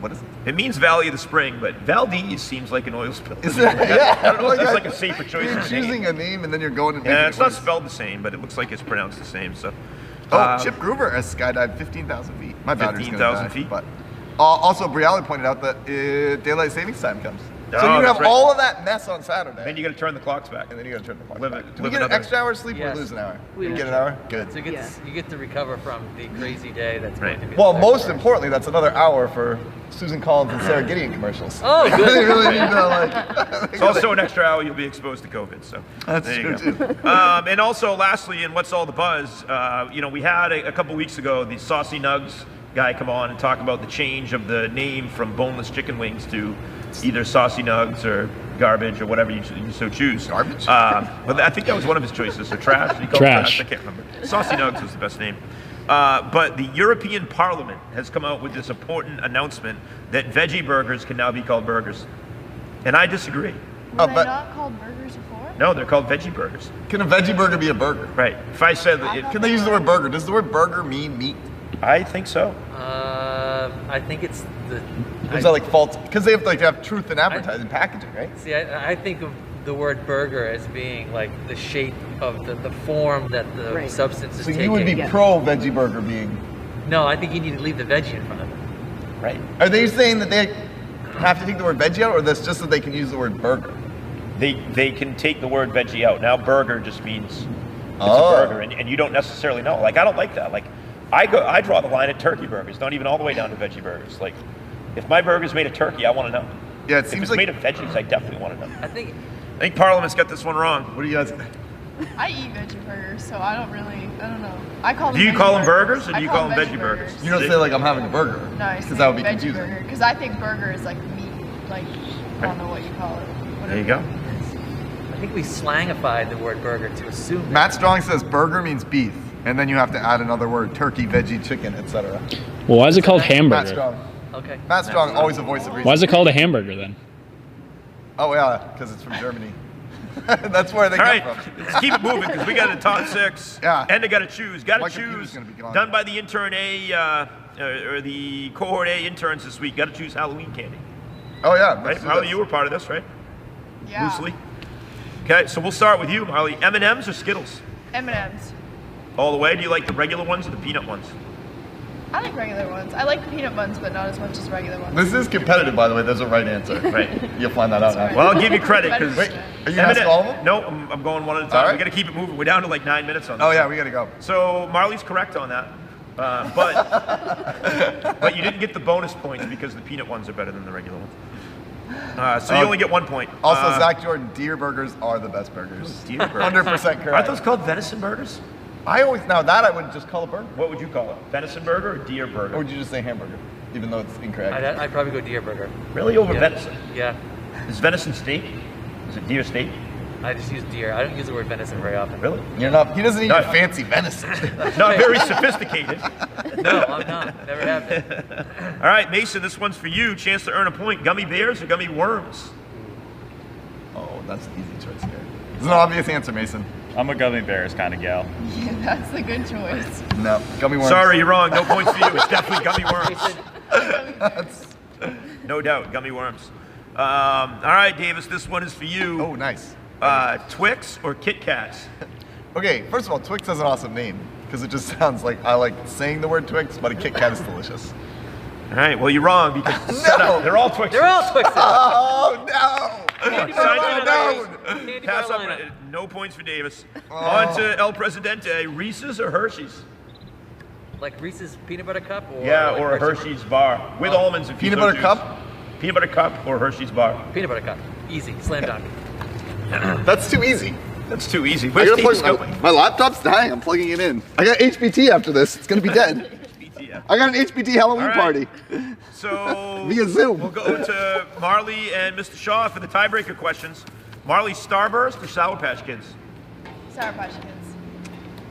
What is it? It means Valley of the Spring, but Valdez seems like an oil spill. Is that, yeah, I don't know if that's I- like a safer choice. You're of a name. choosing a name and then you're going and making Yeah, it it's not worse. spelled the same, but it looks like it's pronounced the same. So, Oh, Chip Groover has skydived 15,000 feet. My battery's gonna 15,000 die, feet? But also, Briali pointed out that daylight savings time comes. So Oh, you that's have right. all of that mess on Saturday. Then you got to turn the clocks back. and then you got to turn the clock Live back. it- Do we live get an another- extra hour of sleep Yes. or lose an hour? We We lose get an an hour? Good. So you get to recover from the crazy day that's Right. going to be. Well, the most second importantly, that's another hour for Susan Collins and Sarah Gideon commercials. Oh, good. They really need to like. It's also an extra hour you'll be exposed to COVID. So That's there you true, go. And also, lastly, in What's All the Buzz, we had a couple weeks ago the Saucy Nugs guy come on and talk about the change of the name from boneless chicken wings to either Saucy Nugs or garbage or whatever you so choose. Garbage? But I think that was one of his choices. So trash. He called it Trash. I can't remember. Saucy Nugs was the best name. But the European Parliament has come out with this important announcement that veggie burgers can now be called burgers. And I disagree. Were Oh, they but- not called burgers before? No, they're called veggie burgers. Can a veggie burger be a burger? Right. If I said that it, Can they use the word burger? Does the word burger mean meat? I think so. I think it's the. Or is that like false? Because they have to have truth in advertising packaging, right? See, I think of the word burger as being like the shape of the form that the Right. substance is So taking. you would be Yeah. pro veggie burger being, No, I think you need to leave the veggie in front of it. Right. are they saying that they have to take the word veggie out, or that's just that they can use the word burger? They can take the word veggie out. Now burger just means it's Oh. a burger, and you don't necessarily know. Like I don't like that. Like I draw the line at turkey burgers, not even all the way down to veggie burgers. Like if my burger's made of turkey, I want to know. Yeah, it If seems it's like. made of veggies, I definitely want to know. I think I think Parliament's got this one wrong. What do you guys? I eat veggie burgers, so I don't know. I call them. Do you veggie call them burgers, or do I you call call them veggie burgers? You don't say like I'm having a burger. No, I because say that would be veggie confusing. burger because I think burger is like meat. Like I don't know what you call it. There you go. I think we slangified the word burger to assume that. Matt Strong says burger means beef, and then you have to add another word: turkey, veggie, chicken, etc. Well, why is it called Matt hamburger? Strong. Okay. Matt Strong, always a voice of reason. Why is it called a hamburger then? Oh yeah, because it's from Germany. That's where they All come right, from. let's keep it moving because we got a top six. Yeah. And they got to choose. Got My to computer's choose. gonna be gone. Done by the intern A or the cohort A interns this week. Got to choose Halloween candy. Oh yeah, Right, let's do Marley, this. you were part of this, right? Yeah. Loosely. Okay, so we'll start with you, Marley. M&Ms or Skittles? M&Ms. All the way. Do you like the regular ones or the peanut ones? I like regular ones. I like peanut buns, but not as much as regular ones. This is competitive, by the way. There's a right answer. Right. You'll find that out That's now. Well, I'll give you credit because Wait, are you gonna ask all of them? No, I'm going one at a All time. right. We got to keep it moving. We're down to like 9 minutes on this. Oh yeah, we gotta go. So Marley's correct on that, but you didn't get the bonus points because the peanut ones are better than the regular ones. So you only get 1 point. Also, Zach Jordan, deer burgers are the best burgers. Deer burgers. 100% correct. Aren't those called venison burgers? I always now that I would just call a burger. What would you call it? Venison burger or deer burger? Or would you just say hamburger, even though it's incorrect? I'd probably go deer burger. Really over Yeah. venison? Yeah. Is venison steak? Is it deer steak? I just use deer. I don't use the word venison very often. Really? You're not. He doesn't eat No. your fancy venison. Not very sophisticated. No, I'm not. Never have been. All right, Mason, this one's for you. Chance to earn a point. Gummy bears or gummy worms? Oh, that's an easy choice here. It's an obvious answer, Mason. I'm a gummy bears kind of gal. Yeah, that's a good choice. No, gummy worms. Sorry, you're wrong. No points for you. It's definitely gummy worms. That's- No doubt, gummy worms. All right, Davis, this one is for you. oh, nice. Twix or Kit Kats? Okay, first of all, Twix has an awesome name because it just sounds like I like saying the word Twix, but a Kit Kat is delicious. All right, well, you're wrong because it's set No. up. They're all Twix. They're all Twixes. Oh no! Candy Sign bar to the lineup. nose. Candy Pass bar up. lineup. No points for Davis. Oh. On to El Presidente. Reese's or Hershey's? Like Reese's peanut butter cup? Or Yeah, like or a Hershey's bar with almonds if you Peanut so butter choose. cup? Peanut butter cup or Hershey's bar. Peanut butter cup. Easy. Slam dunk. That's too easy. That's too easy. I Where's gotta Davis plug, going? my laptop's dying. I'm plugging it in. I got HBT after this. It's gonna be dead. I got an HBT Halloween All right. party. So Via Zoom. we'll go to Marley and Mr. Shaw for the tiebreaker questions. Marley, Starburst or Sour Patch Kids? Sour Patch Kids.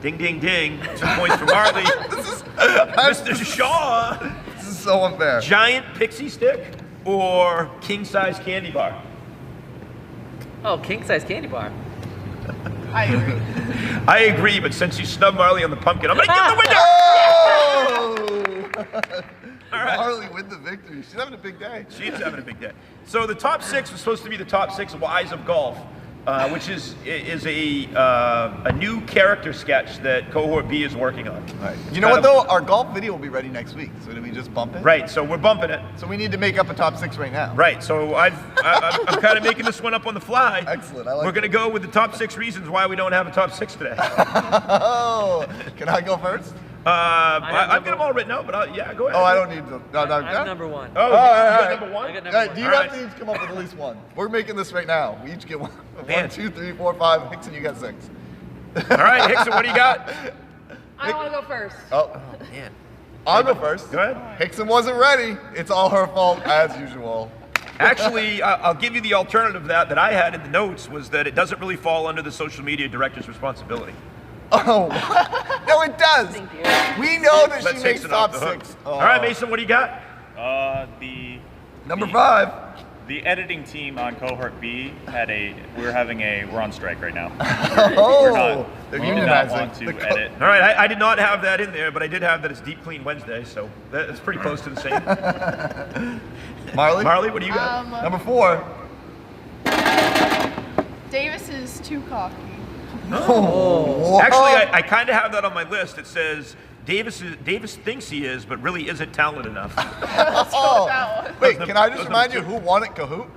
Ding, ding, ding. 2 points for Marley. Mr. Shaw, This is so unfair. giant pixie stick or king size candy bar? Oh, king size candy bar. I agree. I agree, but since you snubbed Marley on the pumpkin, I'm gonna give the winner. Oh! Marley with the victory. She's having a big day. She's having a big day. So the top 6 was supposed to be the top 6 whys of golf, which is a new character sketch that Cohort B is working on. Right. You know what though? Our golf video will be ready next week. So do we just bump it? Right. So we're bumping it. So we need to make up a top 6 right now. Right. So I'm kind of making this one up on the fly. Excellent. I like We're gonna go with the top 6 reasons why we don't have a top 6 today. Oh, can I go first? I've got them all written out, but yeah, go ahead. Oh, I don't need to. No, I'm number 1. Oh, all you right. got number 1? I got All number right, 1. do you All have right. to each come up with at least one? We're making this right now. We each get one. Man. 1, 2, 3, 4, 5. Hickson, you got 6. All right, Hickson, what do you got? I want to go first. Oh, Man. I'll go first. Go ahead. Hickson wasn't ready. It's all her fault as usual. Actually, I'll give you the alternative that I had in the notes was that it doesn't really fall under the social media director's responsibility. Oh, no, it does. Thank you. We know that Let's she makes Hickson off top the hook. 6. All right, Mason, what do you got? Number 5. The editing team on Cohort B we're on strike right now. Oh, We they're do not unionizing. want to The edit. All right, I did not have that in there, but I did have that it's Deep Clean Wednesday, so that's pretty close to the same. Marley? Marley, what do you got? Number 4. Davis is too cocky. Oh. Actually, I kind of have that on my list. It says Davis thinks he is, but really isn't talented enough. Let's go with that one. Wait, can I just Those remind are you who won at Kahoot?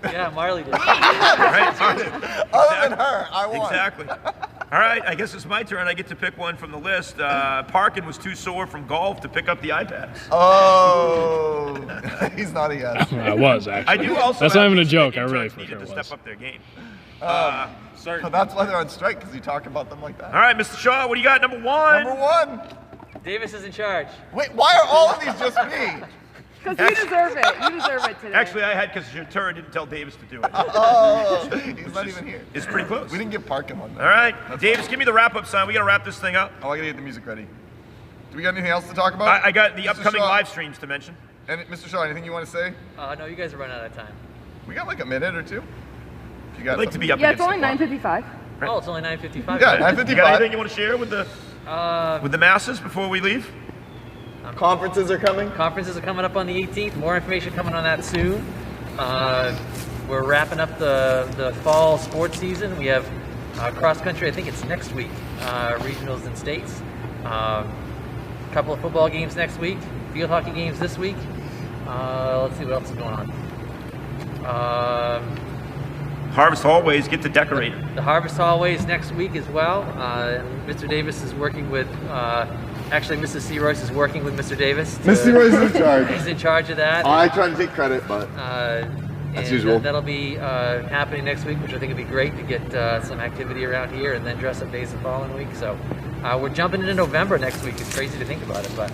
Yeah, Marley did. Right? Other than her, I won. Exactly. All right, I guess it's my turn. I get to pick one from the list. Parkin was too sore from golf to pick up the iPads. Oh, he's not a yes. I was actually. I do also. That's have not even a these joke. I interns really for needed sure to was. step up their game. So that's why they're on strike, because you talk about them like that. All right, Mr. Shaw, what do you got? Number 1. Number 1. Davis is in charge. Wait, why are all of these just me? Because you deserve it. You deserve it today. Actually, I had because Ventura didn't tell Davis to do it. Oh, he's not even here. It's pretty close. We didn't get Parkin one. All right, Davis, give me the wrap-up sign. We got to wrap this thing up. Oh, I gotta get the music ready. Do we got anything else to talk about? I got the Mr. upcoming Shaw? live streams to mention. And Mr. Shaw, anything you want to say? No, you guys are running out of time. We got like a minute or two. If you got I'd like to be up Yeah, it's against only the clock. 9:55. Oh, it's only 9:55. Yeah, You got 9:55. anything you want to share with the masses before we leave? Conferences are coming. Conferences are coming up on the 18th. More information coming on that soon. We're wrapping up the fall sports season. We have cross country. I think it's next week. Regionals and states. A couple of football games next week. Field hockey games this week. Let's see what else is going on. Harvest Hallways get to decorate. The Harvest Hallways next week as well. Mr. Davis is working with. Actually, Mrs. C. Royce is working with Mr. Davis. Mr. Royce is in charge. He's in charge of that. I try to take credit, but As usual. That'll be happening next week, which I think would be great to get some activity around here, and then dress up days the following week. So we're jumping into November next week. It's crazy to think about it, but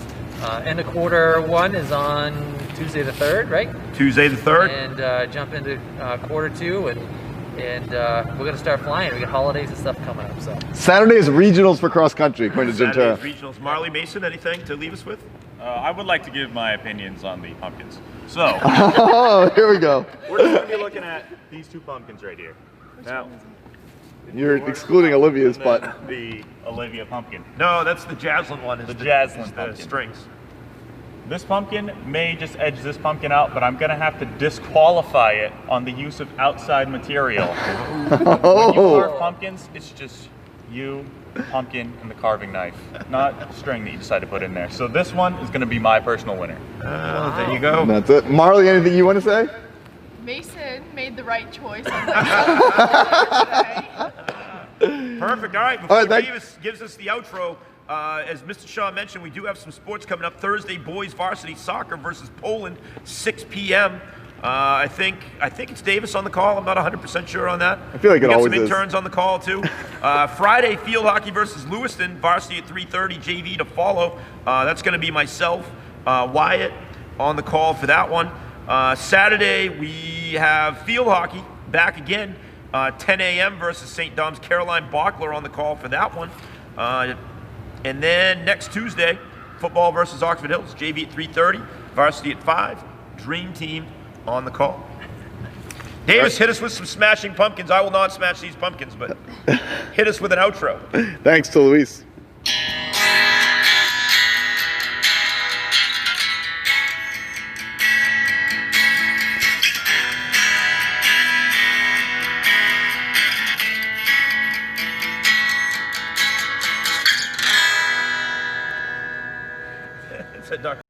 end of quarter 1 is on Tuesday the 3rd, right? Tuesday the 3rd. And jump into quarter 2, and we're gonna start flying. We got holidays and stuff coming up. So Saturday is regionals for cross country, according to Ventura. Saturday's regionals. Marley Mason, anything to leave us with? I would like to give my opinions on the pumpkins. So, Oh, here we go. we're just going to be looking at these 2 pumpkins right here. Now, You're excluding Olivia's, and but then the Olivia pumpkin. No, that's the Jaslyn one. The Jaslyn is the pumpkin. strings. This pumpkin may just edge this pumpkin out, but I'm going to have to disqualify it on the use of outside material. When you carve pumpkins, it's just you, pumpkin, and the carving knife, not string that you decide to put in there. So this one is going to be my personal winner. There you go. that's it. Marley, anything you want to say? Mason made the right choice on that. Perfect. All right. Before All right, thank- Davis gives us the outro, as Mr. Shaw mentioned, we do have some sports coming up. Thursday, boys varsity soccer versus Poland, 6 p.m. I think it's Davis on the call. I'm not 100% sure on that. I feel like we it got always some is. interns on the call too. Friday, field hockey versus Lewiston, varsity at 3:30, JV to follow. That's going to be myself, Wyatt, on the call for that one. Saturday, we have field hockey back again, 10 a.m. versus St. Dom's. Caroline Bachler on the call for that one. And then next Tuesday, football versus Oxford Hills, JV at 3:30, varsity at 5, Dream Team on the call. Davis, hit us with some smashing pumpkins. I will not smash these pumpkins, but hit us with an outro. Thanks to Luis. Said Dr.